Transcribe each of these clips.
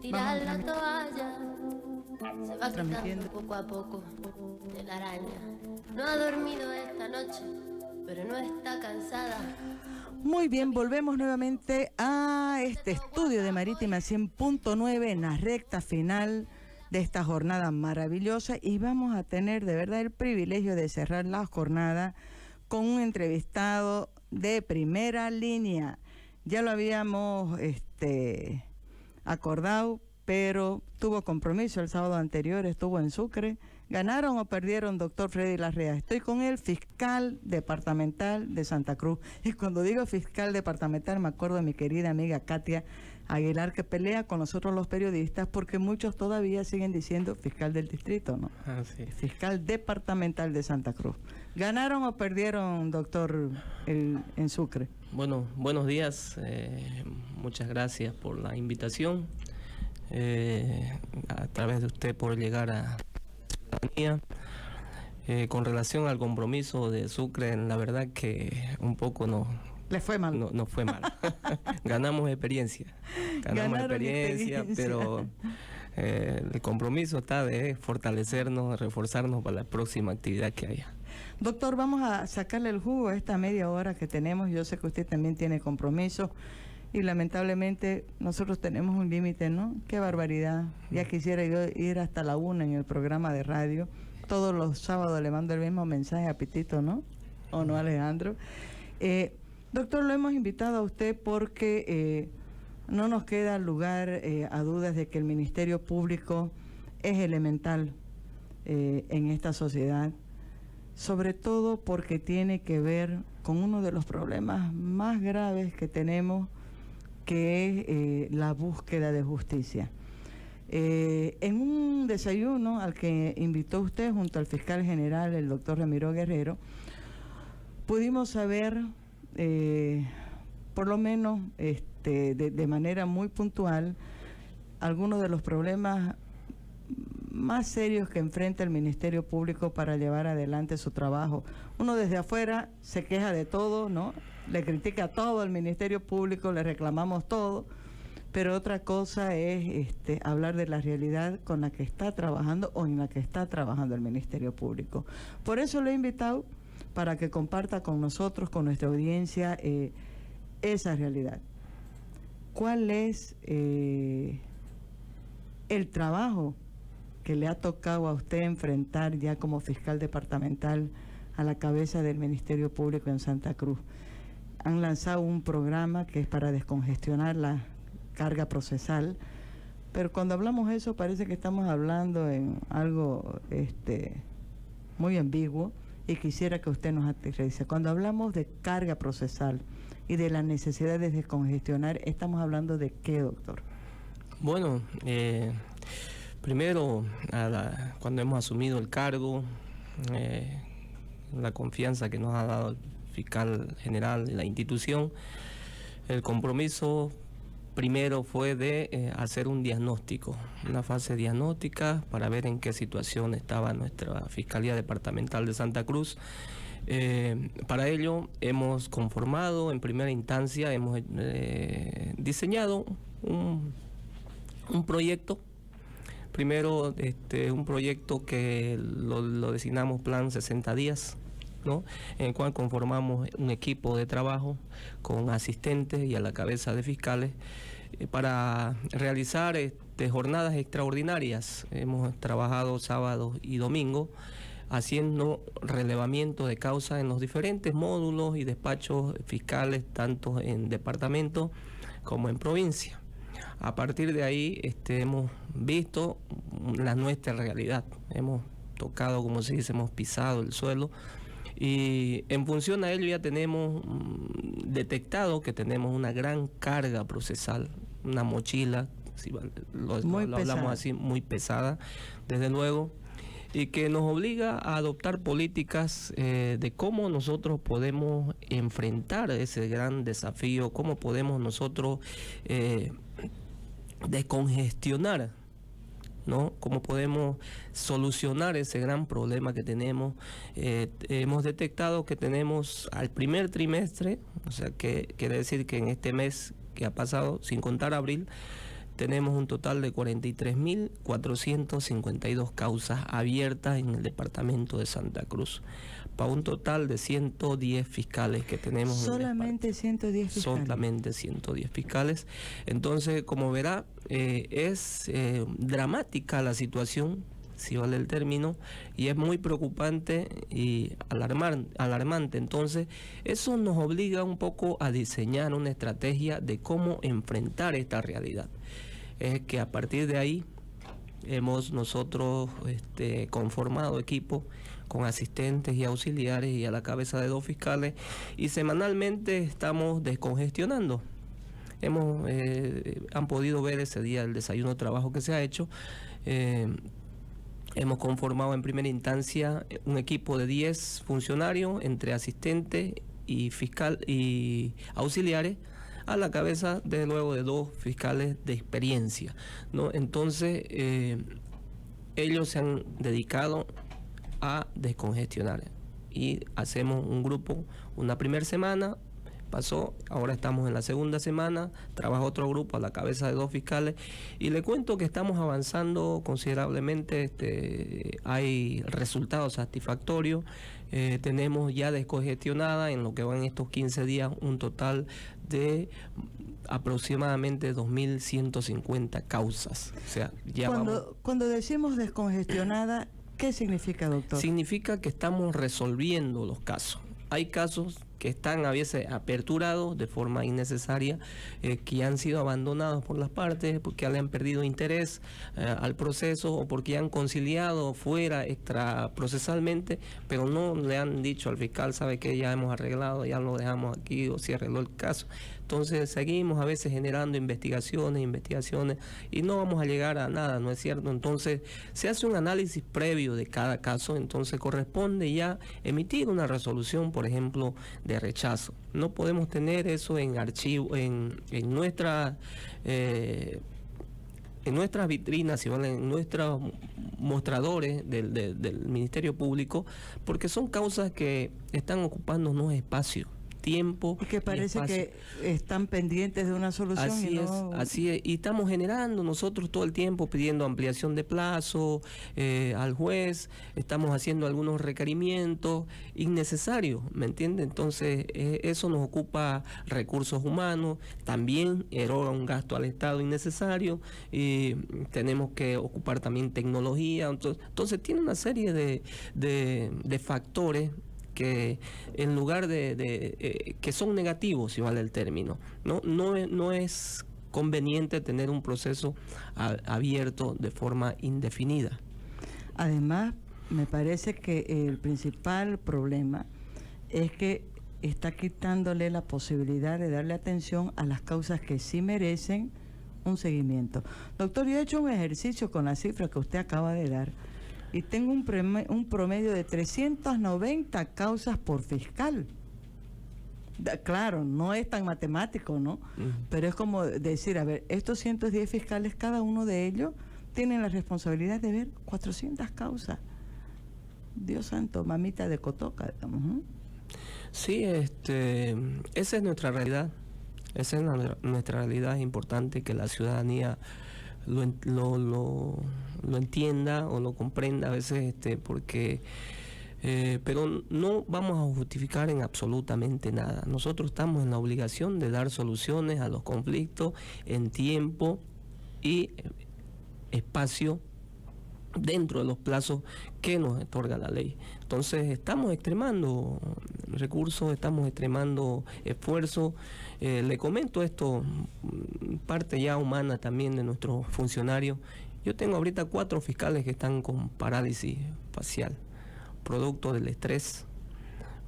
tirar la toalla. Se va quitando poco a poco de la araña. No ha dormido esta noche, pero no está cansada. Muy bien, volvemos nuevamente a este estudio de Marítima 100.9 en la recta final de esta jornada maravillosa, y vamos a tener de verdad el privilegio de cerrar la jornada con un entrevistado de primera línea. Ya lo habíamos acordado, pero tuvo compromiso el sábado anterior, estuvo en Sucre. ¿Ganaron o perdieron, doctor Freddy Larrea? Estoy con el fiscal departamental de Santa Cruz. Y cuando digo fiscal departamental, me acuerdo de mi querida amiga Katia Aguilar, que pelea con nosotros los periodistas, porque muchos todavía siguen diciendo fiscal del distrito, ¿no? Sí. Fiscal departamental de Santa Cruz. ¿Ganaron o perdieron, doctor, en Sucre? Bueno, buenos días. Muchas gracias por la invitación. A través de usted por llegar a la ciudadanía. Con relación al compromiso de Sucre, la verdad que un poco no... ¿Le fue mal? No fue mal. Ganamos experiencia. Ganamos experiencia, pero el compromiso está de fortalecernos, reforzarnos para la próxima actividad que haya. Doctor, vamos a sacarle el jugo a esta media hora que tenemos. Yo sé que usted también tiene compromiso y lamentablemente nosotros tenemos un límite, ¿no? Qué barbaridad. Ya quisiera yo ir hasta la 1 en el programa de radio. Todos los sábados le mando el mismo mensaje a Pitito, ¿no? ¿O no, Alejandro? Doctor, lo hemos invitado a usted porque no nos queda lugar a dudas de que el Ministerio Público es elemental en esta sociedad, sobre todo porque tiene que ver con uno de los problemas más graves que tenemos, que es la búsqueda de justicia. En un desayuno al que invitó usted junto al fiscal general, el doctor Ramiro Guerrero, pudimos saber, por lo menos de manera muy puntual, algunos de los problemas más serios que enfrenta el Ministerio Público para llevar adelante su trabajo. Uno desde afuera se queja de todo, ¿no? Le critica a todo el Ministerio Público, le reclamamos todo, pero otra cosa es hablar de la realidad con la que está trabajando o en la que está trabajando el Ministerio Público. Por eso lo he invitado para que comparta con nosotros, con nuestra audiencia, esa realidad. ¿Cuál es el trabajo que le ha tocado a usted enfrentar ya como fiscal departamental a la cabeza del Ministerio Público en Santa Cruz? Han lanzado un programa que es para descongestionar la carga procesal, pero cuando hablamos de eso parece que estamos hablando en algo muy ambiguo, y quisiera que usted nos aterrice. Cuando hablamos de carga procesal y de la necesidad de descongestionar, ¿estamos hablando de qué, doctor? Bueno, primero, cuando hemos asumido el cargo, la confianza que nos ha dado el fiscal general y la institución, el compromiso primero fue de hacer un diagnóstico, una fase diagnóstica para ver en qué situación estaba nuestra Fiscalía Departamental de Santa Cruz. Para ello hemos conformado, en primera instancia, hemos diseñado un proyecto. Primero, un proyecto que lo designamos Plan 60 días, ¿no? En el cual conformamos un equipo de trabajo con asistentes y a la cabeza de fiscales para realizar jornadas extraordinarias. Hemos trabajado sábados y domingos haciendo relevamiento de causa en los diferentes módulos y despachos fiscales, tanto en departamento como en provincia. A partir de ahí hemos visto nuestra realidad, hemos tocado, como se dice, hemos pisado el suelo, y en función a ello ya tenemos detectado que tenemos una gran carga procesal, una mochila, si lo hablamos así, muy pesada, desde luego, y que nos obliga a adoptar políticas de cómo nosotros podemos enfrentar ese gran desafío, cómo podemos nosotros descongestionar, ¿no? ¿Cómo podemos solucionar ese gran problema que tenemos? Hemos detectado que tenemos al primer trimestre, o sea, que quiere decir que en este mes que ha pasado, sin contar abril, tenemos un total de 43.452 causas abiertas en el departamento de Santa Cruz, para un total de 110 fiscales que tenemos. Solamente 110 fiscales. Solamente 110 fiscales. Entonces, como verá, es dramática la situación, si vale el término, y es muy preocupante y alarmante. Entonces, eso nos obliga un poco a diseñar una estrategia de cómo enfrentar esta realidad. Es que a partir de ahí hemos nosotros conformado equipo con asistentes y auxiliares y a la cabeza de 2 fiscales, y semanalmente estamos descongestionando. Han podido ver ese día el desayuno de trabajo que se ha hecho. Hemos conformado en primera instancia un equipo de 10 funcionarios entre asistentes y fiscal y auxiliares, a la cabeza desde luego de 2 fiscales de experiencia, ¿no? Entonces ellos se han dedicado a descongestionar, y hacemos un grupo una primera semana, pasó, ahora estamos en la segunda semana, trabaja otro grupo a la cabeza de 2 fiscales, y le cuento que estamos avanzando considerablemente. Hay resultados satisfactorios. Tenemos ya descongestionada en lo que van estos 15 días un total de aproximadamente 2.150 causas. O sea, ya cuando decimos descongestionada, ¿qué significa, doctor? Significa que estamos resolviendo los casos. Hay casos que están a veces aperturados de forma innecesaria, que han sido abandonados por las partes porque le han perdido interés al proceso, o porque han conciliado fuera extraprocesalmente, pero no le han dicho al fiscal, sabe que ya hemos arreglado, ya lo dejamos aquí, o se arregló el caso. Entonces seguimos a veces generando investigaciones, y no vamos a llegar a nada, ¿no es cierto? Entonces se hace un análisis previo de cada caso, entonces corresponde ya emitir una resolución, por ejemplo, de rechazo. No podemos tener eso en archivo, en nuestras vitrinas, en nuestros mostradores del Ministerio Público, porque son causas que están ocupando unos espacios, tiempo y que parece que están pendientes de una solución. Así es, y estamos generando nosotros todo el tiempo pidiendo ampliación de plazo al juez, estamos haciendo algunos requerimientos innecesarios, ¿me entiende? Entonces eso nos ocupa recursos humanos, también eroga un gasto al Estado innecesario, y tenemos que ocupar también tecnología. Entonces tiene una serie de factores que en lugar que son negativos, si vale el término, no es conveniente tener un proceso abierto de forma indefinida. Además, me parece que el principal problema es que está quitándole la posibilidad de darle atención a las causas que sí merecen un seguimiento. Doctor, yo he hecho un ejercicio con la cifra que usted acaba de dar, y tengo un promedio de 390 causas por fiscal. Claro, no es tan matemático, ¿no? Pero es como decir, a ver, estos 110 fiscales, cada uno de ellos tienen la responsabilidad de ver 400 causas. Dios santo, mamita de cotoca, digamos. Sí, esa es nuestra realidad. Esa es nuestra realidad. Es importante que la ciudadanía lo entienda o lo comprenda a veces, porque pero no vamos a justificar en absolutamente nada. Nosotros estamos en la obligación de dar soluciones a los conflictos en tiempo y espacio dentro de los plazos que nos otorga la ley. Entonces estamos extremando recursos, estamos extremando esfuerzos. Le comento esto, parte ya humana también de nuestros funcionarios. Yo tengo ahorita 4 fiscales que están con parálisis facial, producto del estrés,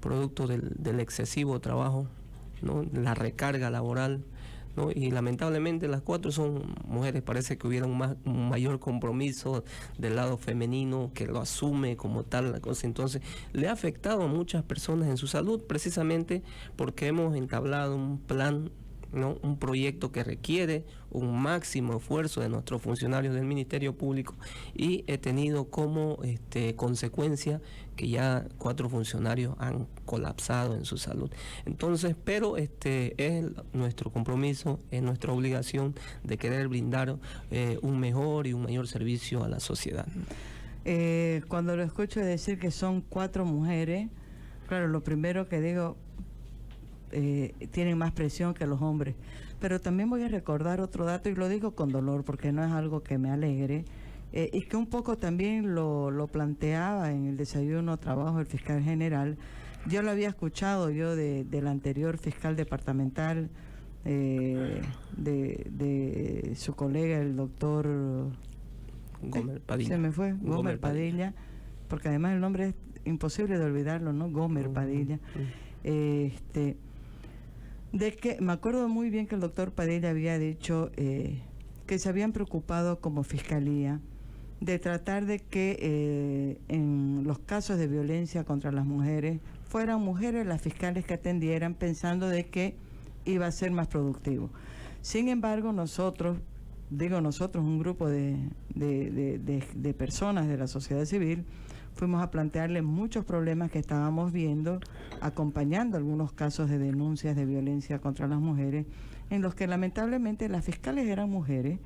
producto del excesivo trabajo, ¿no? La recarga laboral, ¿no? Y lamentablemente las 4 son mujeres. Parece que hubiera un mayor compromiso del lado femenino, que lo asume como tal la cosa. Entonces le ha afectado a muchas personas en su salud, precisamente porque hemos entablado un plan ¿no? Un proyecto que requiere un máximo esfuerzo de nuestros funcionarios del Ministerio Público, y he tenido como consecuencia que ya 4 funcionarios han colapsado en su salud. Entonces, pero es nuestro compromiso, es nuestra obligación de querer brindar un mejor y un mayor servicio a la sociedad. Cuando lo escucho decir que son 4 mujeres, claro, lo primero que digo, tienen más presión que los hombres. Pero también voy a recordar otro dato, y lo digo con dolor porque no es algo que me alegre, y que un poco también lo planteaba en el desayuno trabajo el fiscal general. Yo lo había escuchado del anterior fiscal departamental, de su colega, el doctor Gomer Padilla. Se me fue, Gomer Padilla, porque además el nombre es imposible de olvidarlo, ¿no? Gomer Padilla. De que me acuerdo muy bien que el doctor Padilla había dicho que se habían preocupado como fiscalía de tratar de que en los casos de violencia contra las mujeres fueran mujeres las fiscales que atendieran, pensando de que iba a ser más productivo. Sin embargo, nosotros, un grupo de personas de la sociedad civil, fuimos a plantearle muchos problemas que estábamos viendo, acompañando algunos casos de denuncias de violencia contra las mujeres, en los que lamentablemente las fiscales eran mujeres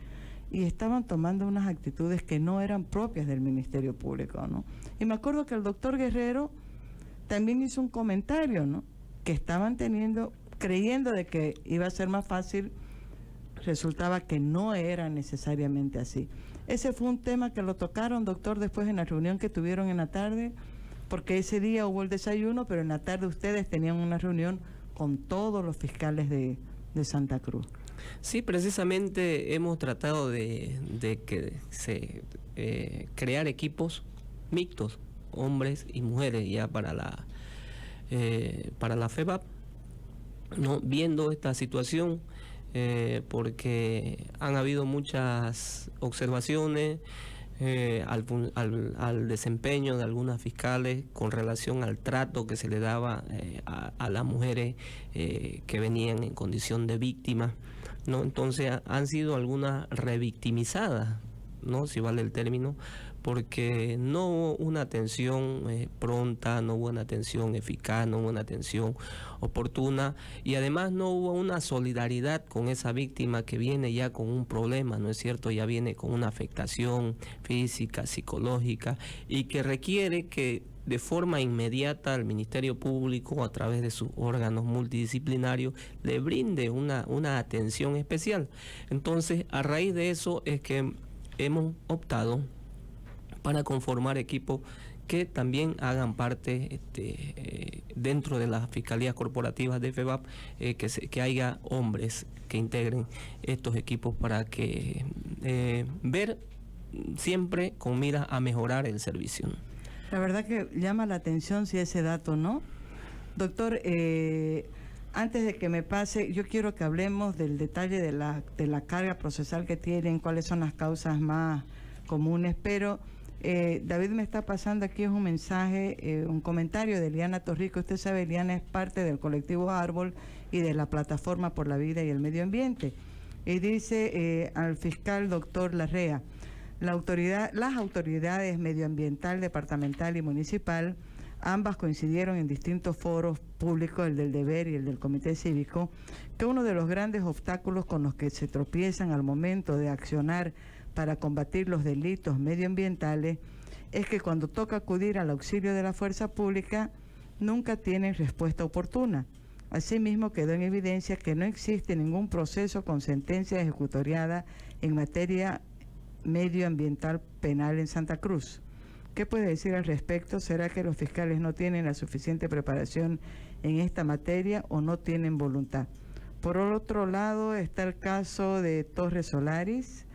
y estaban tomando unas actitudes que no eran propias del Ministerio Público, ¿no? Y me acuerdo que el doctor Guerrero también hizo un comentario, ¿no? Que estaban creyendo de que iba a ser más fácil, resultaba que no era necesariamente así. Ese fue un tema que lo tocaron, doctor, después en la reunión que tuvieron en la tarde, porque ese día hubo el desayuno, pero en la tarde ustedes tenían una reunión con todos los fiscales de Santa Cruz. Sí, precisamente hemos tratado de que se crear equipos mixtos, hombres y mujeres, ya para la FEVAP, ¿no? Viendo esta situación, porque han habido muchas observaciones al desempeño de algunas fiscales con relación al trato que se le daba a las mujeres que venían en condición de víctimas, ¿no? Entonces han sido algunas revictimizadas, ¿no? Si vale el término, porque no hubo una atención pronta, no hubo una atención eficaz, no hubo una atención oportuna, y además no hubo una solidaridad con esa víctima que viene ya con un problema, ¿no es cierto? Ya viene con una afectación física, psicológica, y que requiere que de forma inmediata el Ministerio Público, a través de sus órganos multidisciplinarios, le brinde una atención especial. Entonces, a raíz de eso es que hemos optado para conformar equipos que también hagan parte dentro de las fiscalías corporativas de FEVAP, que haya hombres que integren estos equipos para que ver siempre con mira a mejorar el servicio. La verdad que llama la atención si ese dato, ¿no? Doctor, antes de que me pase, yo quiero que hablemos del detalle de la carga procesal que tienen, cuáles son las causas más comunes, pero David me está pasando aquí un mensaje, un comentario de Eliana Torrico. Usted sabe, Eliana es parte del colectivo Árbol y de la Plataforma por la Vida y el Medio Ambiente. Y dice al fiscal doctor Larrea: las autoridades medioambiental, departamental y municipal, ambas coincidieron en distintos foros públicos, el del deber y el del comité cívico, que uno de los grandes obstáculos con los que se tropiezan al momento de accionar para combatir los delitos medioambientales es que cuando toca acudir al auxilio de la fuerza pública nunca tienen respuesta oportuna. Asimismo, quedó en evidencia que no existe ningún proceso con sentencia ejecutoriada en materia medioambiental penal en Santa Cruz. ¿Qué puede decir al respecto? ¿Será que los fiscales no tienen la suficiente preparación en esta materia o no tienen voluntad? Por otro lado está el caso de Torres Solaris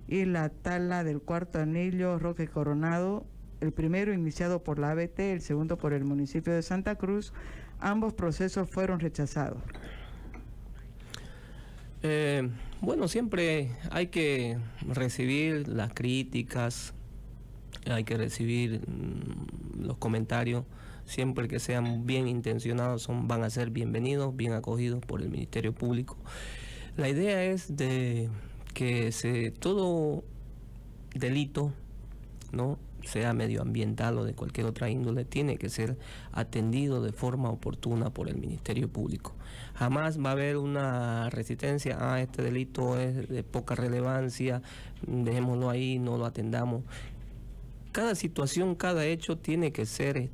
y la tala del Cuarto Anillo Roque Coronado, el primero iniciado por la ABT, el segundo por el municipio de Santa Cruz. Ambos procesos fueron rechazados. Bueno, siempre hay que recibir las críticas, hay que recibir los comentarios siempre que sean bien intencionados, van a ser bienvenidos, bien acogidos por el Ministerio Público. La idea es de que todo delito, ¿no?, sea medioambiental o de cualquier otra índole, tiene que ser atendido de forma oportuna por el Ministerio Público. Jamás va a haber una resistencia, este delito es de poca relevancia, dejémoslo ahí, no lo atendamos. Cada situación, cada hecho tiene que ser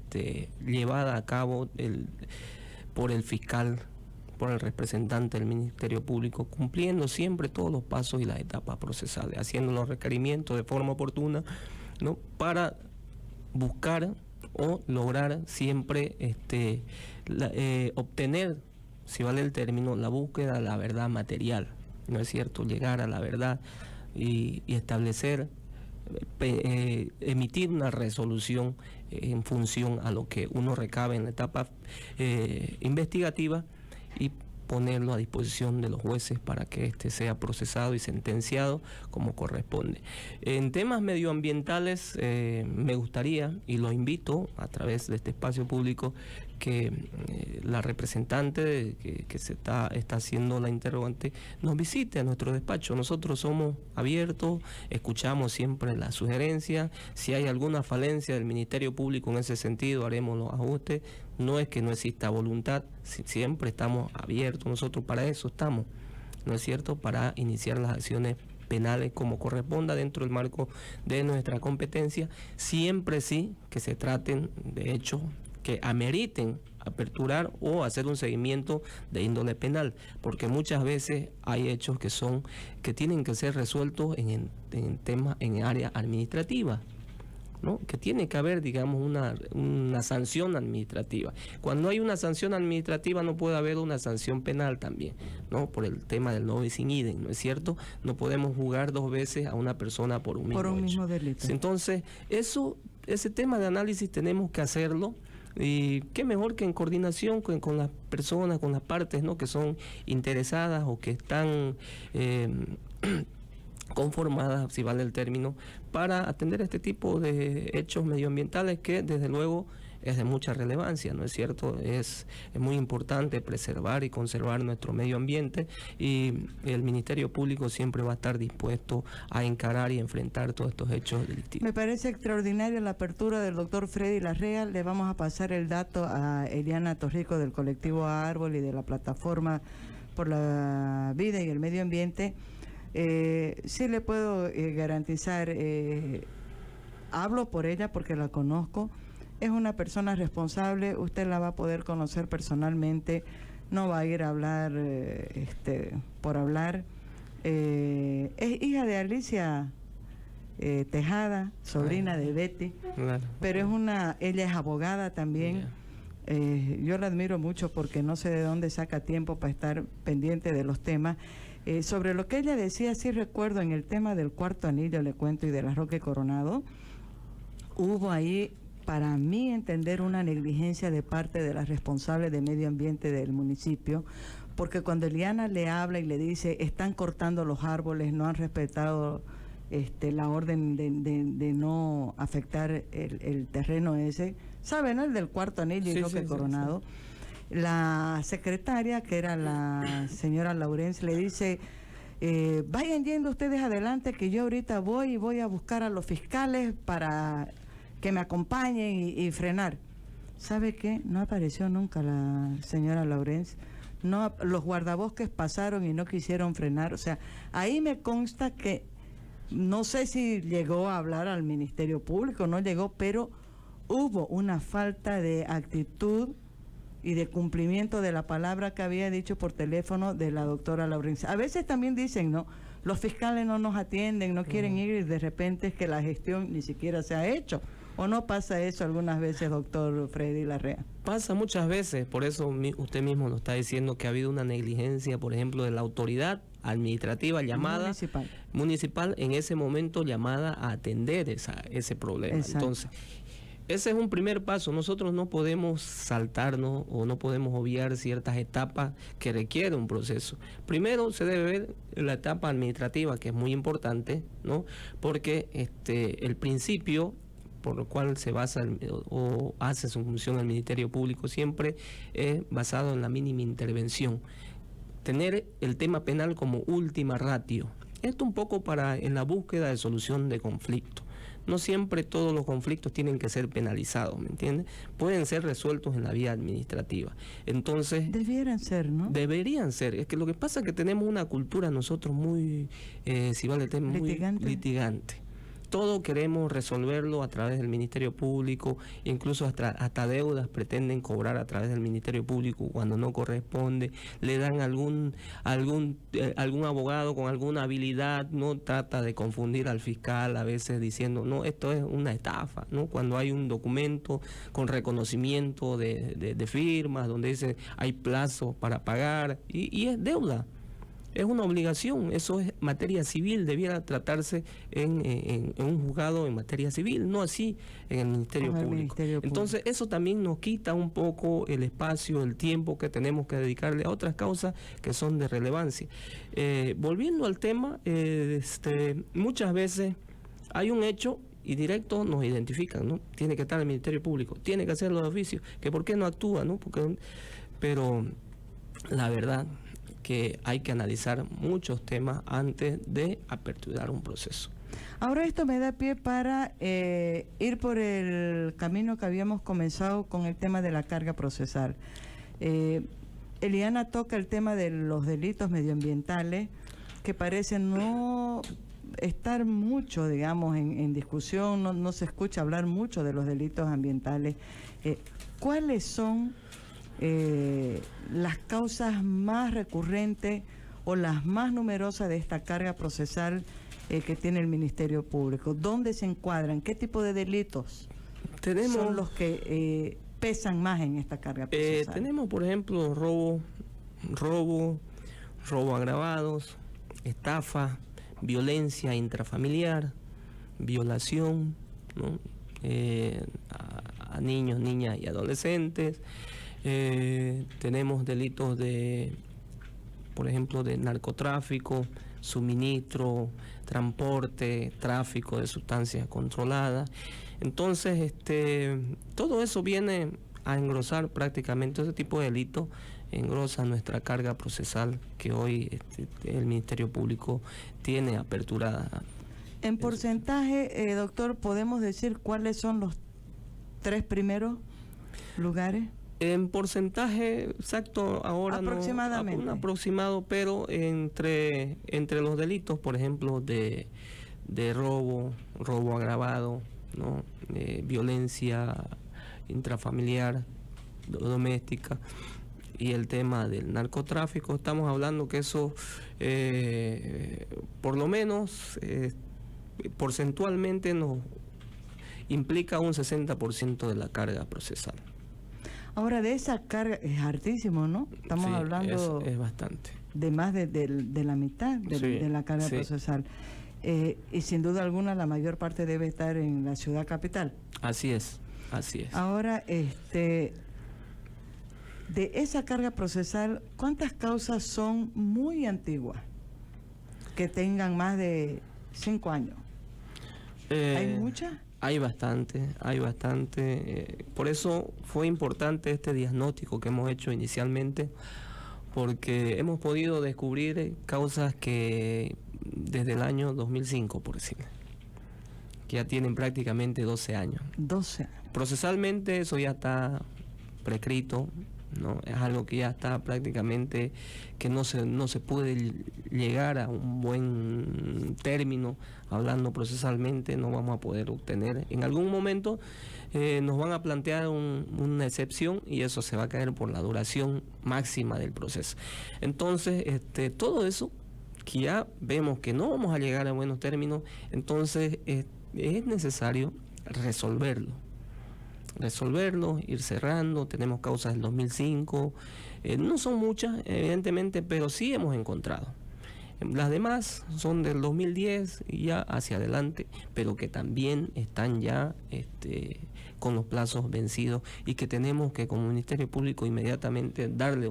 llevada a cabo por el fiscal, por el representante del Ministerio Público, cumpliendo siempre todos los pasos y las etapas procesales, haciendo los requerimientos de forma oportuna, ¿no?, para buscar o lograr siempre obtener, si vale el término, la búsqueda de la verdad material, ¿no es cierto? Llegar a la verdad y establecer, emitir una resolución en función a lo que uno recabe en la etapa investigativa y ponerlo a disposición de los jueces para que sea procesado y sentenciado como corresponde. En temas medioambientales me gustaría, y lo invito a través de este espacio público, que la representante que se está haciendo la interrogante nos visite a nuestro despacho. Nosotros somos abiertos, escuchamos siempre las sugerencias. Si hay alguna falencia del Ministerio Público en ese sentido, haremos los ajustes. No es que no exista voluntad, siempre estamos abiertos, nosotros para eso estamos, ¿no es cierto?, para iniciar las acciones penales como corresponda dentro del marco de nuestra competencia, siempre sí que se traten de hechos que ameriten aperturar o hacer un seguimiento de índole penal, porque muchas veces hay hechos que tienen que ser resueltos en área administrativa, ¿no?, que tiene que haber, digamos, una sanción administrativa. Cuando hay una sanción administrativa no puede haber una sanción penal también, ¿no?, por el tema del no bis in idem, ¿no es cierto? No podemos juzgar dos veces a una persona por un mismo delito. Entonces, ese tema de análisis tenemos que hacerlo. Y qué mejor que en coordinación con las personas, con las partes, ¿no?, que son interesadas o que están conformadas, si vale el término, para atender este tipo de hechos medioambientales que desde luego es de mucha relevancia, ¿no es cierto? Es muy importante preservar y conservar nuestro medio ambiente, y el Ministerio Público siempre va a estar dispuesto a encarar y enfrentar todos estos hechos delictivos. Me parece extraordinaria la apertura del doctor Freddy Larrea. Le vamos a pasar el dato a Eliana Torrico del colectivo Árbol y de la plataforma por la vida y el medio ambiente. Sí le puedo garantizar, hablo por ella porque la conozco. Es una persona responsable, usted la va a poder conocer personalmente, no va a ir a hablar por hablar. Es hija de Alicia Tejada, sobrina de Betty, claro. Pero ella es abogada también. Yo la admiro mucho porque no sé de dónde saca tiempo para estar pendiente de los temas. Sobre lo que ella decía, sí recuerdo en el tema del cuarto anillo, le cuento, y de la Roque Coronado, hubo ahí, para mí entender, una negligencia de parte de las responsables de medio ambiente del municipio, porque cuando Eliana le habla y le dice, están cortando los árboles, no han respetado la orden de no afectar el terreno ese, ¿sabe, no? El del cuarto anillo y Roque Coronado. Sí. La secretaria, que era la señora Laurence, le dice, vayan yendo ustedes adelante, que yo ahorita voy a buscar a los fiscales para que me acompañen y frenar. ¿Sabe qué? No apareció nunca la señora Laurence. No, los guardabosques pasaron y no quisieron frenar. O sea, ahí me consta que, no sé si llegó a hablar al Ministerio Público, no llegó, pero hubo una falta de actitud y de cumplimiento de la palabra que había dicho por teléfono de la doctora Laurence. A veces también dicen, ¿no?, los fiscales no nos atienden, no quieren ir, y de repente es que la gestión ni siquiera se ha hecho. ¿O no pasa eso algunas veces, doctor Freddy Larrea? Pasa muchas veces, por eso usted mismo nos está diciendo que ha habido una negligencia, por ejemplo, de la autoridad administrativa llamada municipal en ese momento, llamada a atender ese problema. Exacto. Entonces, ese es un primer paso. Nosotros no podemos saltarnos o no podemos obviar ciertas etapas que requieren un proceso. Primero se debe ver la etapa administrativa, que es muy importante, ¿no? Porque el principio, por lo cual se basa o hace su función el Ministerio Público siempre es basado en la mínima intervención. Tener el tema penal como última ratio. Esto un poco en la búsqueda de solución de conflictos. No siempre todos los conflictos tienen que ser penalizados, ¿me entiendes? Pueden ser resueltos en la vía administrativa. Entonces... Debieran ser, ¿no? Deberían ser. Es que lo que pasa es que tenemos una cultura nosotros muy, si vale el tema, muy litigante. Todo queremos resolverlo a través del Ministerio Público, incluso hasta deudas pretenden cobrar a través del Ministerio Público cuando no corresponde, le dan algún abogado con alguna habilidad, no trata de confundir al fiscal a veces diciendo, no, esto es una estafa, ¿no? Cuando hay un documento con reconocimiento de firmas, donde dice hay plazos para pagar, y es deuda. Es una obligación, eso es materia civil, debiera tratarse en un juzgado en materia civil, no así en el Ministerio Público. Entonces eso también nos quita un poco el espacio, el tiempo que tenemos que dedicarle a otras causas que son de relevancia. Volviendo al tema, muchas veces hay un hecho y directo nos identifican, ¿no? Tiene que estar el Ministerio Público, tiene que hacer los oficios, que por qué no actúa, ¿no? Pero la verdad que hay que analizar muchos temas antes de aperturar un proceso. Ahora esto me da pie para ir por el camino que habíamos comenzado con el tema de la carga procesal. Eliana toca el tema de los delitos medioambientales, que parecen no estar mucho, digamos, en discusión, no se escucha hablar mucho de los delitos ambientales. ¿Cuáles son las causas más recurrentes o las más numerosas de esta carga procesal que tiene el Ministerio Público? ¿Dónde se encuadran? ¿Qué tipo de delitos son los que pesan más en esta carga procesal? Tenemos, por ejemplo, robo agravados, estafa, violencia intrafamiliar, violación, ¿no? A niños, niñas y adolescentes. Tenemos delitos por ejemplo, de narcotráfico, suministro, transporte, tráfico de sustancias controladas. Entonces, todo eso viene a engrosar prácticamente, ese tipo de delitos engrosa nuestra carga procesal que hoy el Ministerio Público tiene aperturada. En porcentaje, doctor, ¿podemos decir cuáles son los 3 primeros lugares? En porcentaje exacto ahora aproximadamente. No, un aproximado, pero entre los delitos, por ejemplo, de robo agravado, ¿no? Violencia intrafamiliar, doméstica y el tema del narcotráfico, estamos hablando que eso por lo menos porcentualmente nos implica un 60% de la carga procesal. Ahora, de esa carga es hartísimo, ¿no? Estamos hablando es bastante. De más de la mitad de la carga procesal. Y sin duda alguna la mayor parte debe estar en la ciudad capital. Así es, así es. Ahora, de esa carga procesal, ¿cuántas causas son muy antiguas que tengan más de 5 años? ¿Hay muchas? Hay bastante. Por eso fue importante este diagnóstico que hemos hecho inicialmente, porque hemos podido descubrir causas que desde el año 2005, por decirlo, que ya tienen prácticamente 12 años. 12 años. Procesalmente eso ya está prescrito, ¿no? Es algo que ya está prácticamente, que no se puede llegar a un buen término hablando procesalmente, no vamos a poder obtener. En algún momento nos van a plantear una excepción y eso se va a caer por la duración máxima del proceso. Entonces, todo eso que ya vemos que no vamos a llegar a buenos términos, entonces es necesario resolverlo, ir cerrando. Tenemos causas del 2005, no son muchas evidentemente, pero sí hemos encontrado. Las demás son del 2010 y ya hacia adelante, pero que también están ya con los plazos vencidos y que tenemos que como Ministerio Público inmediatamente darle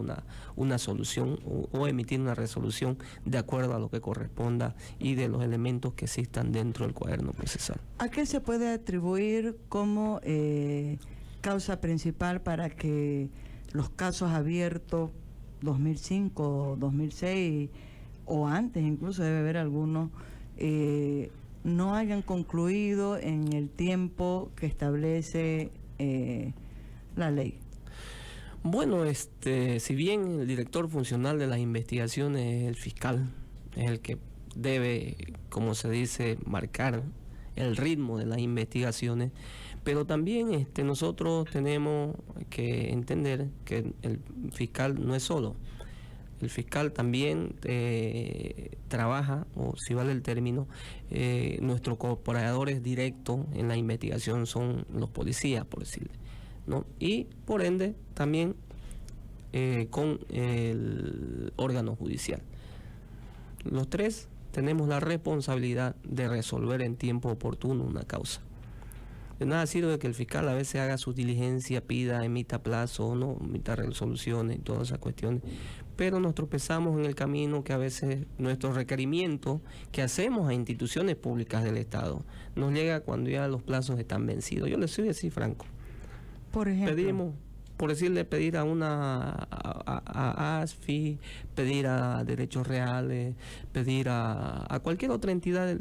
una solución o emitir una resolución de acuerdo a lo que corresponda y de los elementos que existan dentro del cuaderno procesal. ¿A qué se puede atribuir como causa principal para que los casos abiertos 2005, 2006 o antes incluso debe haber algunos no hayan concluido en el tiempo que establece la ley? Bueno, si bien el director funcional de las investigaciones es el fiscal, es el que debe, como se dice, marcar el ritmo de las investigaciones, pero también nosotros tenemos que entender que el fiscal no es solo. El fiscal también trabaja, o si vale el término, nuestros colaboradores directos en la investigación son los policías, por decirle, ¿no? Y por ende también con el órgano judicial. Los tres tenemos la responsabilidad de resolver en tiempo oportuno una causa. De nada sirve que el fiscal a veces haga su diligencia, pida, emita plazo, no emita resoluciones y todas esas cuestiones, pero nos tropezamos en el camino que a veces nuestros requerimientos que hacemos a instituciones públicas del Estado nos llega cuando ya los plazos están vencidos. Yo les soy así franco. Por ejemplo, pedimos, por decirle, pedir a ASFI, pedir a Derechos Reales, pedir a cualquier otra entidad,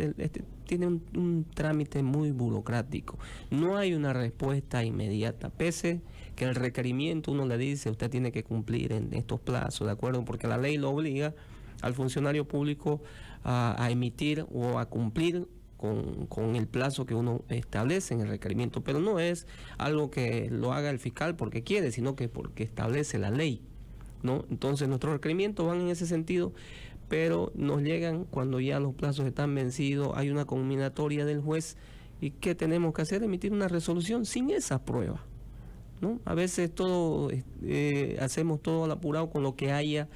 tiene un trámite muy burocrático. No hay una respuesta inmediata, pese que el requerimiento uno le dice, usted tiene que cumplir en estos plazos, ¿de acuerdo? Porque la ley lo obliga al funcionario público a emitir o a cumplir con el plazo que uno establece en el requerimiento, pero no es algo que lo haga el fiscal porque quiere, sino que porque establece la ley, ¿no? Entonces nuestros requerimientos van en ese sentido, pero nos llegan cuando ya los plazos están vencidos, hay una conminatoria del juez, y ¿qué tenemos que hacer? Emitir una resolución sin esa prueba, ¿no? A veces todo hacemos todo al apurado con lo que haya,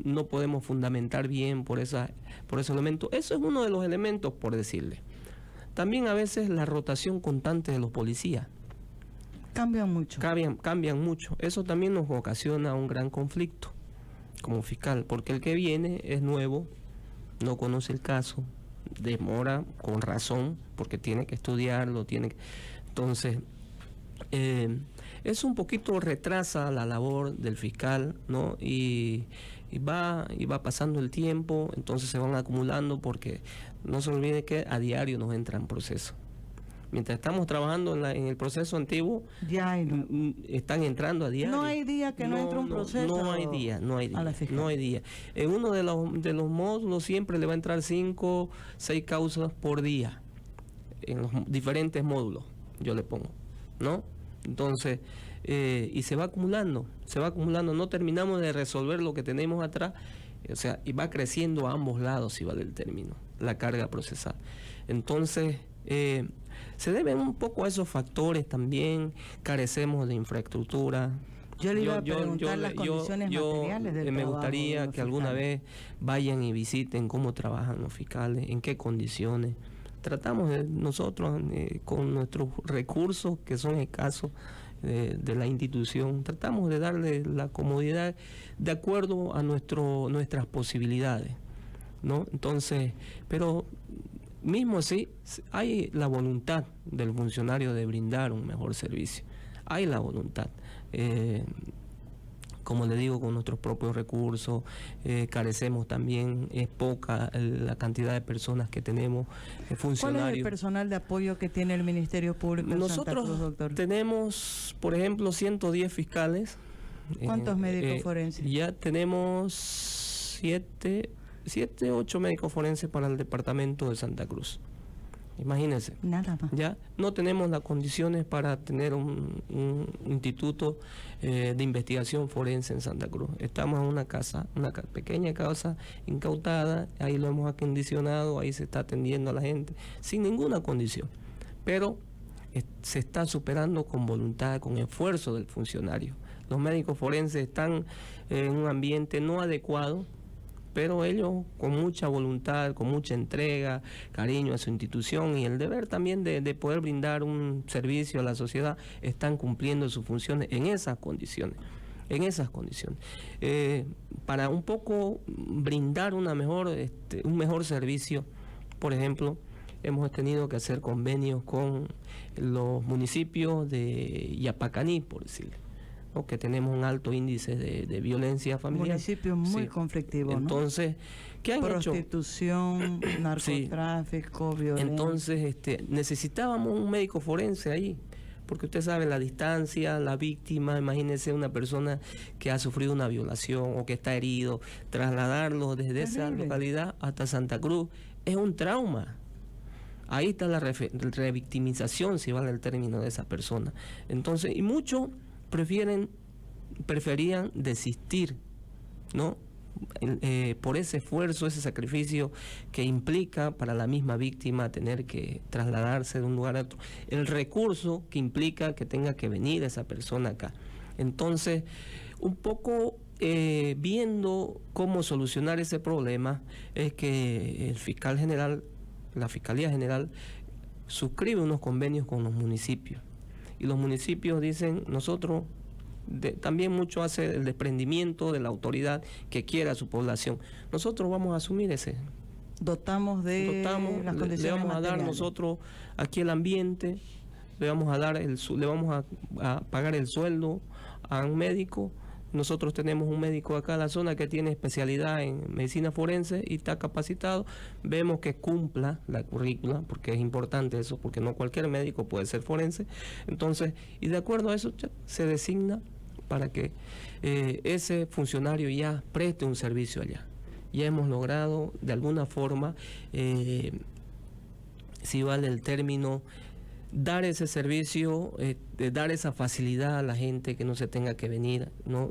no podemos fundamentar bien por esos elementos. Eso es uno de los elementos, por decirle. También a veces la rotación constante de los policías. Cambian mucho. Cambian mucho. Eso también nos ocasiona un gran conflicto como fiscal, porque el que viene es nuevo, no conoce el caso, demora con razón, porque tiene que estudiarlo, entonces eso un poquito retrasa la labor del fiscal, ¿no? Y va pasando el tiempo, entonces se van acumulando, porque no se olvide que a diario nos entran procesos. Mientras estamos trabajando en el proceso antiguo, ya están entrando a diario. No hay día que no entre un proceso. No hay día. En uno de los módulos siempre le va a entrar 5, 6 causas por día, en los diferentes módulos, yo le pongo, ¿no? Entonces, y se va acumulando, no terminamos de resolver lo que tenemos atrás, o sea, y va creciendo a ambos lados, si vale el término, la carga procesal. Entonces, se deben un poco a esos factores también, carecemos de infraestructura. Yo le iba a preguntar las condiciones materiales del me trabajo gustaría de los que alguna fiscales. vez vayan y visiten cómo trabajan los fiscales, en qué condiciones. Tratamos nosotros con nuestros recursos que son escasos de la institución, tratamos de darle la comodidad de acuerdo a nuestras posibilidades, ¿no? Entonces, pero mismo así, hay la voluntad del funcionario de brindar un mejor servicio, hay la voluntad. Como le digo, con nuestros propios recursos, carecemos también, es poca la cantidad de personas que tenemos, funcionarios. ¿Cuál es el personal de apoyo que tiene el Ministerio Público en Santa Cruz, doctor? Tenemos, por ejemplo, 110 fiscales. ¿Cuántos médicos forenses? Ya tenemos 7, 8 médicos forenses para el departamento de Santa Cruz. Imagínense. Nada más. Ya no tenemos las condiciones para tener un instituto de investigación forense en Santa Cruz. Estamos en una casa, una pequeña casa incautada, ahí lo hemos acondicionado, ahí se está atendiendo a la gente, sin ninguna condición. Pero se está superando con voluntad, con esfuerzo del funcionario. Los médicos forenses están en un ambiente no adecuado, pero ellos con mucha voluntad, con mucha entrega, cariño a su institución y el deber también de poder brindar un servicio a la sociedad, están cumpliendo sus funciones en esas condiciones. Para un poco brindar un mejor servicio, por ejemplo, hemos tenido que hacer convenios con los municipios de Yapacaní, por decirlo, ¿no? Que tenemos un alto índice de violencia familiar. Municipio muy conflictivo, ¿no? Entonces, ¿qué han hecho? Prostitución, narcotráfico, violencia. Entonces, necesitábamos un médico forense ahí, porque usted sabe la distancia, la víctima, imagínese una persona que ha sufrido una violación o que está herido, trasladarlo desde esa localidad hasta Santa Cruz es un trauma. Ahí está la revictimización, si vale el término, de esa persona. Entonces, y muchos preferían desistir, ¿no? Por ese esfuerzo, ese sacrificio que implica para la misma víctima tener que trasladarse de un lugar a otro, el recurso que implica que tenga que venir esa persona acá. Entonces, un poco viendo cómo solucionar ese problema, es que el fiscal general, la Fiscalía General, suscribe unos convenios con los municipios, y los municipios dicen: nosotros también mucho hace el desprendimiento de la autoridad que quiera a su población. Nosotros vamos a asumir ese. Dotamos las condiciones le vamos a dar nosotros aquí el ambiente, le vamos a pagar el sueldo a un médico. Nosotros tenemos un médico acá en la zona que tiene especialidad en medicina forense y está capacitado. Vemos que cumpla la currícula, porque es importante eso, porque no cualquier médico puede ser forense. Entonces, y de acuerdo a eso, se designa para que ese funcionario ya preste un servicio allá. Ya hemos logrado, de alguna forma, si vale el término, dar ese servicio, dar esa facilidad a la gente, que no se tenga que venir, ¿no?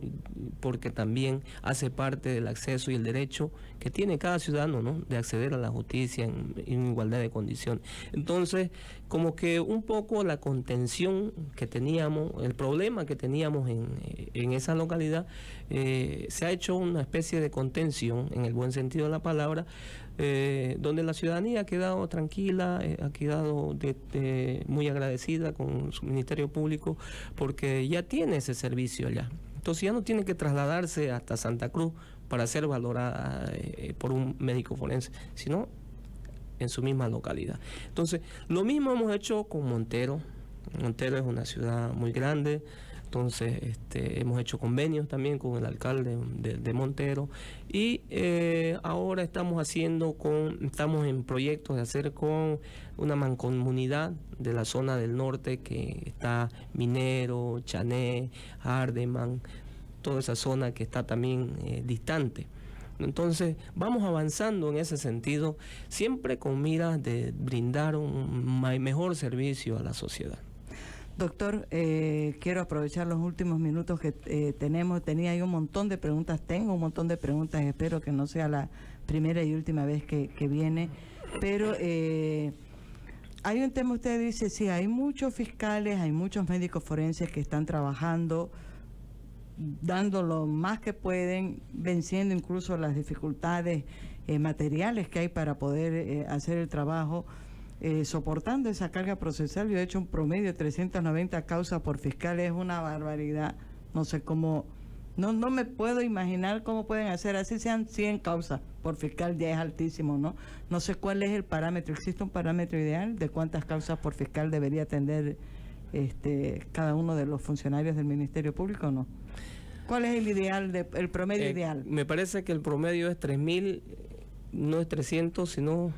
Porque también hace parte del acceso y el derecho que tiene cada ciudadano, ¿no? De acceder a la justicia en igualdad de condiciones. Entonces, como que un poco la contención que teníamos, el problema que teníamos en esa localidad, se ha hecho una especie de contención, en el buen sentido de la palabra, donde la ciudadanía ha quedado tranquila, ha quedado muy agradecida con su Ministerio Público, porque ya tiene ese servicio allá. Entonces ya no tiene que trasladarse hasta Santa Cruz para ser valorada por un médico forense, sino en su misma localidad. Entonces, lo mismo hemos hecho con Montero. Montero es una ciudad muy grande. Entonces, hemos hecho convenios también con el alcalde de Montero, y ahora estamos en proyectos de hacer con una mancomunidad de la zona del norte, que está Minero, Chané, Hardeman, toda esa zona que está también distante. Entonces, vamos avanzando en ese sentido, siempre con miras de brindar un mejor servicio a la sociedad. Doctor, quiero aprovechar los últimos minutos que tenía ahí un montón de preguntas, tengo un montón de preguntas, espero que no sea la primera y última vez que viene, pero hay un tema, usted dice, sí, hay muchos fiscales, hay muchos médicos forenses que están trabajando, dando lo más que pueden, venciendo incluso las dificultades materiales que hay para poder hacer el trabajo, soportando esa carga procesal. Yo he hecho un promedio de 390 causas por fiscal, es una barbaridad. No sé cómo, no me puedo imaginar cómo pueden hacer, así sean 100 causas por fiscal, ya es altísimo, ¿no? No sé cuál es el parámetro, ¿existe un parámetro ideal de cuántas causas por fiscal debería atender cada uno de los funcionarios del Ministerio Público o no? ¿Cuál es el ideal, el promedio ideal? Me parece que el promedio es 3.000, no es 300, sino...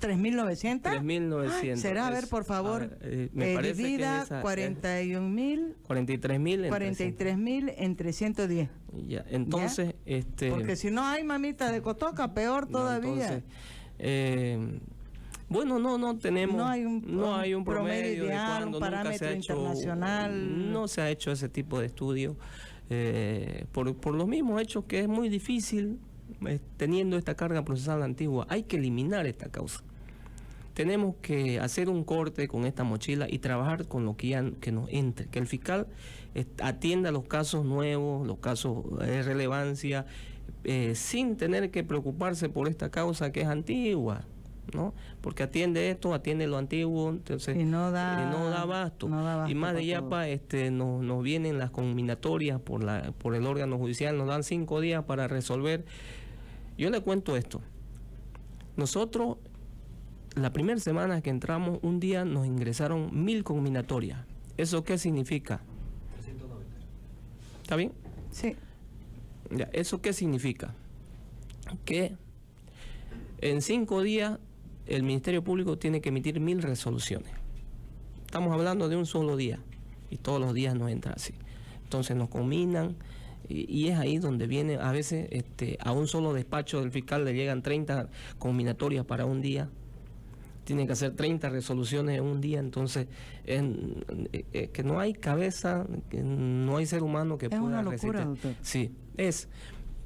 3.900. 3.900. Será, a ver, por favor, me parece divida que 41.000. 43.000 entre 110. Ya, entonces, ¿ya? Porque si no hay mamita de cotoca, peor todavía. Entonces, bueno, no tenemos, no hay un promedio ideal, un parámetro internacional. No se ha hecho ese tipo de estudio, por los mismos hechos, que es muy difícil, teniendo esta carga procesal antigua. Hay que eliminar esta causa. Tenemos que hacer un corte con esta mochila y trabajar con lo que nos entre, que el fiscal atienda los casos nuevos, los casos de relevancia, sin tener que preocuparse por esta causa que es antigua, ¿no? Porque atiende esto, atiende lo antiguo, entonces y no da abasto. No Y más de yapa, nos vienen las conminatorias por el órgano judicial, nos dan 5 días para resolver. Yo le cuento esto. Nosotros, la primera semana que entramos, un día nos ingresaron 1000 conminatorias. ¿Eso qué significa? 390. ¿Está bien? Sí. Ya, ¿eso qué significa? Que en 5 días el Ministerio Público tiene que emitir 1000 resoluciones. Estamos hablando de un solo día y todos los días nos entra así. Entonces nos combinan y es ahí donde viene a veces a un solo despacho del fiscal le llegan 30 combinatorias para un día. Tienen que hacer 30 resoluciones en un día, entonces que no hay cabeza, que no hay ser humano que es pueda una locura, resistir. doctor. Sí,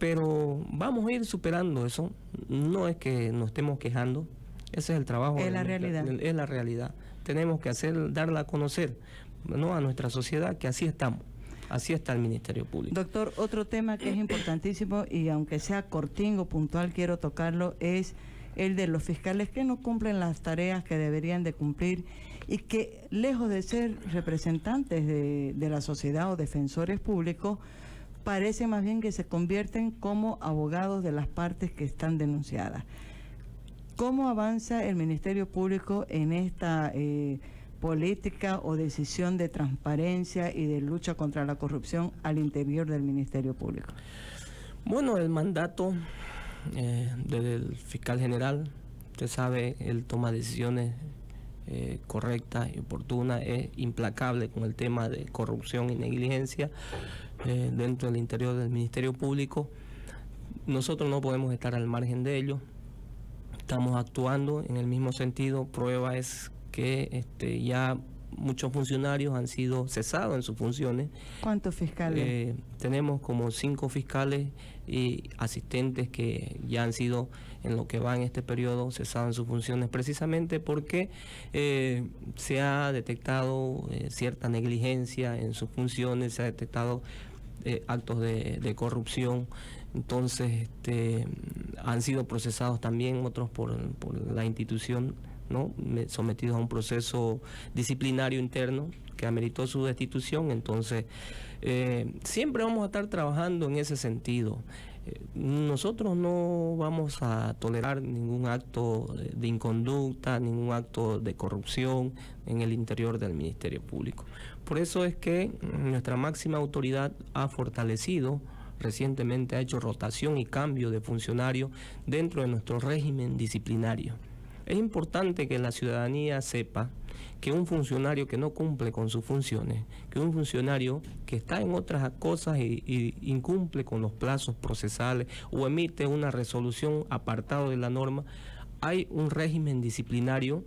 pero vamos a ir superando eso. No es que nos estemos quejando, ese es el trabajo. Es la realidad. Es la realidad. Tenemos que darla a conocer, ¿no?, a nuestra sociedad, que así estamos. Así está el Ministerio Público. Doctor, otro tema que es importantísimo y aunque sea cortín o puntual quiero tocarlo es el de los fiscales que no cumplen las tareas que deberían de cumplir y que lejos de ser representantes de la sociedad o defensores públicos, parece más bien que se convierten como abogados de las partes que están denunciadas. ¿Cómo avanza el Ministerio Público en esta política o decisión de transparencia y de lucha contra la corrupción al interior del Ministerio Público? Bueno, el mandato del fiscal general, usted sabe, él toma decisiones correctas y oportunas, es implacable con el tema de corrupción y negligencia dentro del interior del Ministerio Público. Nosotros no podemos estar al margen de ello, estamos actuando en el mismo sentido. Prueba es que ya muchos funcionarios han sido cesados en sus funciones. ¿Cuántos fiscales? Tenemos como 5 fiscales y asistentes que ya han sido, en lo que va en este periodo, cesados en sus funciones, precisamente porque se ha detectado cierta negligencia en sus funciones, se ha detectado actos de corrupción. Entonces han sido procesados también otros por la institución, ¿no?, sometidos a un proceso disciplinario interno que ameritó su destitución. Entonces siempre vamos a estar trabajando en ese sentido. Nosotros no vamos a tolerar ningún acto de inconducta, ningún acto de corrupción en el interior del Ministerio Público. Por eso es que nuestra máxima autoridad ha fortalecido recientemente, ha hecho rotación y cambio de funcionarios dentro de nuestro régimen disciplinario. Es importante que la ciudadanía sepa que un funcionario que no cumple con sus funciones, que un funcionario que está en otras cosas y incumple con los plazos procesales o emite una resolución apartado de la norma, hay un régimen disciplinario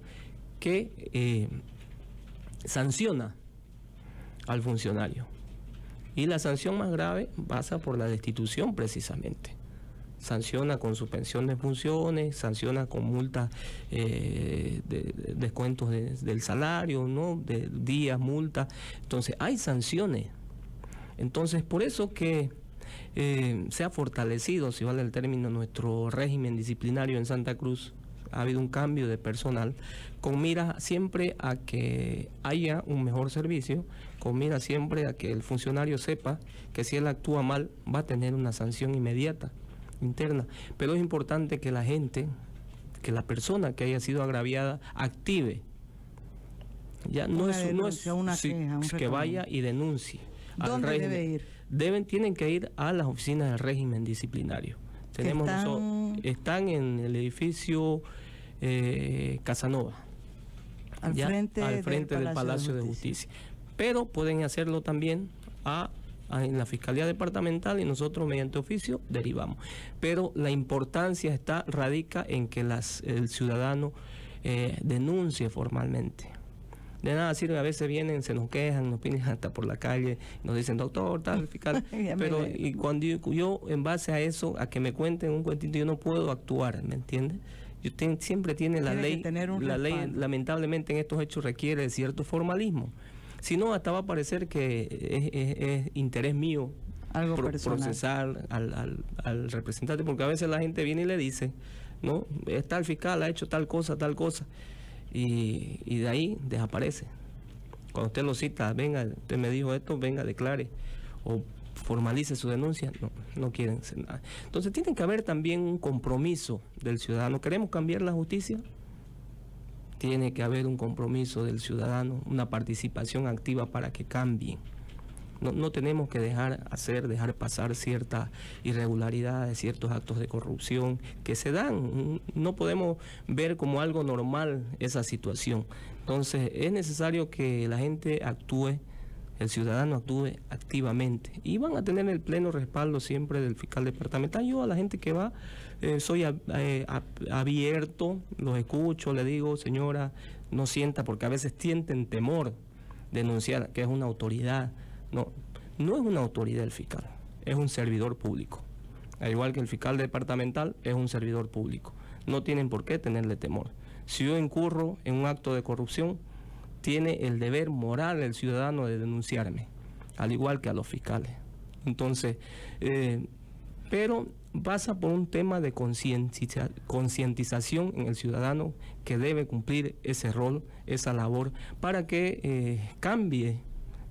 que sanciona al funcionario. Y la sanción más grave pasa por la destitución precisamente. Sanciona con suspensión de funciones, sanciona con multas, de descuentos del salario, ¿no?, de días, multas. Entonces hay sanciones. Entonces por eso que se ha fortalecido, si vale el término, nuestro régimen disciplinario en Santa Cruz. Ha habido un cambio de personal con mira siempre a que haya un mejor servicio, con mira siempre a que el funcionario sepa que si él actúa mal va a tener una sanción inmediata interna. Pero es importante que la gente, que la persona que haya sido agraviada active. Ya no es una queja, un que reclamo. vaya y denuncie. ¿Dónde al régimen. debe ir? Tienen que ir a las oficinas del régimen disciplinario. Están en el edificio Casanova, al frente del Palacio de Justicia. Pero pueden hacerlo también en la Fiscalía Departamental y nosotros mediante oficio derivamos. Pero la importancia radica en que el ciudadano denuncie formalmente. De nada sirve, a veces vienen, se nos quejan, nos piden hasta por la calle, nos dicen, doctor, tal, fiscal. Pero y cuando yo, en base a eso, a que me cuenten un cuentito, yo no puedo actuar, ¿me entiendes? Siempre tiene la ley, lamentablemente en estos hechos requiere de cierto formalismo. Si no, hasta va a parecer que es interés mío algo personal. Procesar al representante, porque a veces la gente viene y le dice, no, está el fiscal, ha hecho tal cosa, y de ahí desaparece. Cuando usted lo cita, venga, usted me dijo esto, venga, declare, o formalice su denuncia, no quieren hacer nada. Entonces tiene que haber también un compromiso del ciudadano. ¿Queremos cambiar la justicia? Tiene que haber un compromiso del ciudadano, una participación activa para que cambien. No tenemos que dejar pasar ciertas irregularidades, ciertos actos de corrupción que se dan. No podemos ver como algo normal esa situación. Entonces es necesario que la gente actúe, el ciudadano actúe activamente, y van a tener el pleno respaldo siempre del fiscal departamental. Yo a la gente que va, soy abierto, los escucho, le digo, señora, no sienta, porque a veces sienten temor denunciar que es una autoridad. No es una autoridad el fiscal, es un servidor público. Al igual que el fiscal departamental es un servidor público. No tienen por qué tenerle temor. Si yo incurro en un acto de corrupción, tiene el deber moral el ciudadano de denunciarme, al igual que a los fiscales. Entonces, pero pasa por un tema de concientización en el ciudadano, que debe cumplir ese rol, esa labor, para que cambie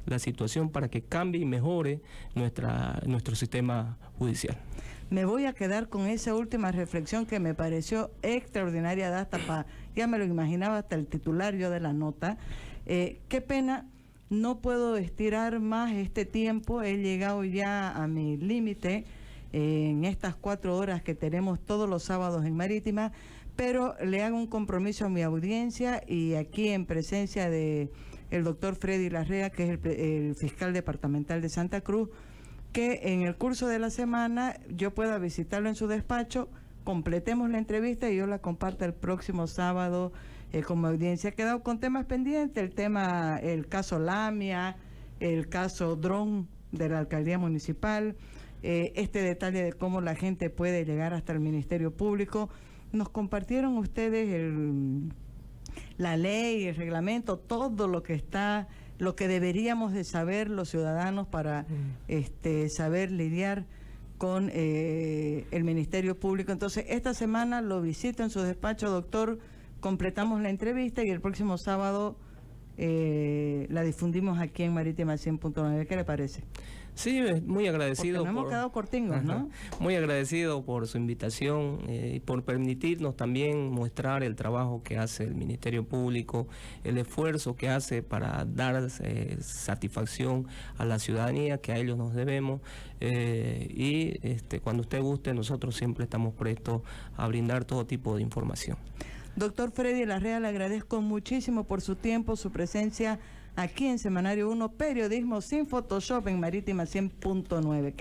la situación, para que cambie y mejore nuestro sistema judicial. Me voy a quedar con esa última reflexión que me pareció extraordinaria, ya me lo imaginaba hasta el titular yo de la nota. Qué pena, no puedo estirar más este tiempo, he llegado ya a mi límite en estas 4 horas que tenemos todos los sábados en Marítima, pero le hago un compromiso a mi audiencia y aquí en presencia de el doctor Freddy Larrea, que es el fiscal departamental de Santa Cruz, que en el curso de la semana yo pueda visitarlo en su despacho, completemos la entrevista y yo la comparto el próximo sábado como audiencia. He quedado con temas pendientes, el caso Lamia, el caso Dron de la alcaldía municipal, este detalle de cómo la gente puede llegar hasta el Ministerio Público. Nos compartieron ustedes la ley, el reglamento, todo lo que deberíamos de saber los ciudadanos para saber lidiar con el Ministerio Público. Entonces, esta semana lo visito en su despacho, doctor, completamos la entrevista y el próximo sábado la difundimos aquí en Marítima 100.9. ¿Qué le parece? Sí, muy agradecido. Porque nos hemos quedado cortingos, ¿no? Muy agradecido por su invitación y por permitirnos también mostrar el trabajo que hace el Ministerio Público, el esfuerzo que hace para dar satisfacción a la ciudadanía, que a ellos nos debemos. Cuando usted guste, nosotros siempre estamos prestos a brindar todo tipo de información. Doctor Freddy Larrea, le agradezco muchísimo por su tiempo, su presencia aquí en Semanario 1, Periodismo sin Photoshop en Marítima 100.9.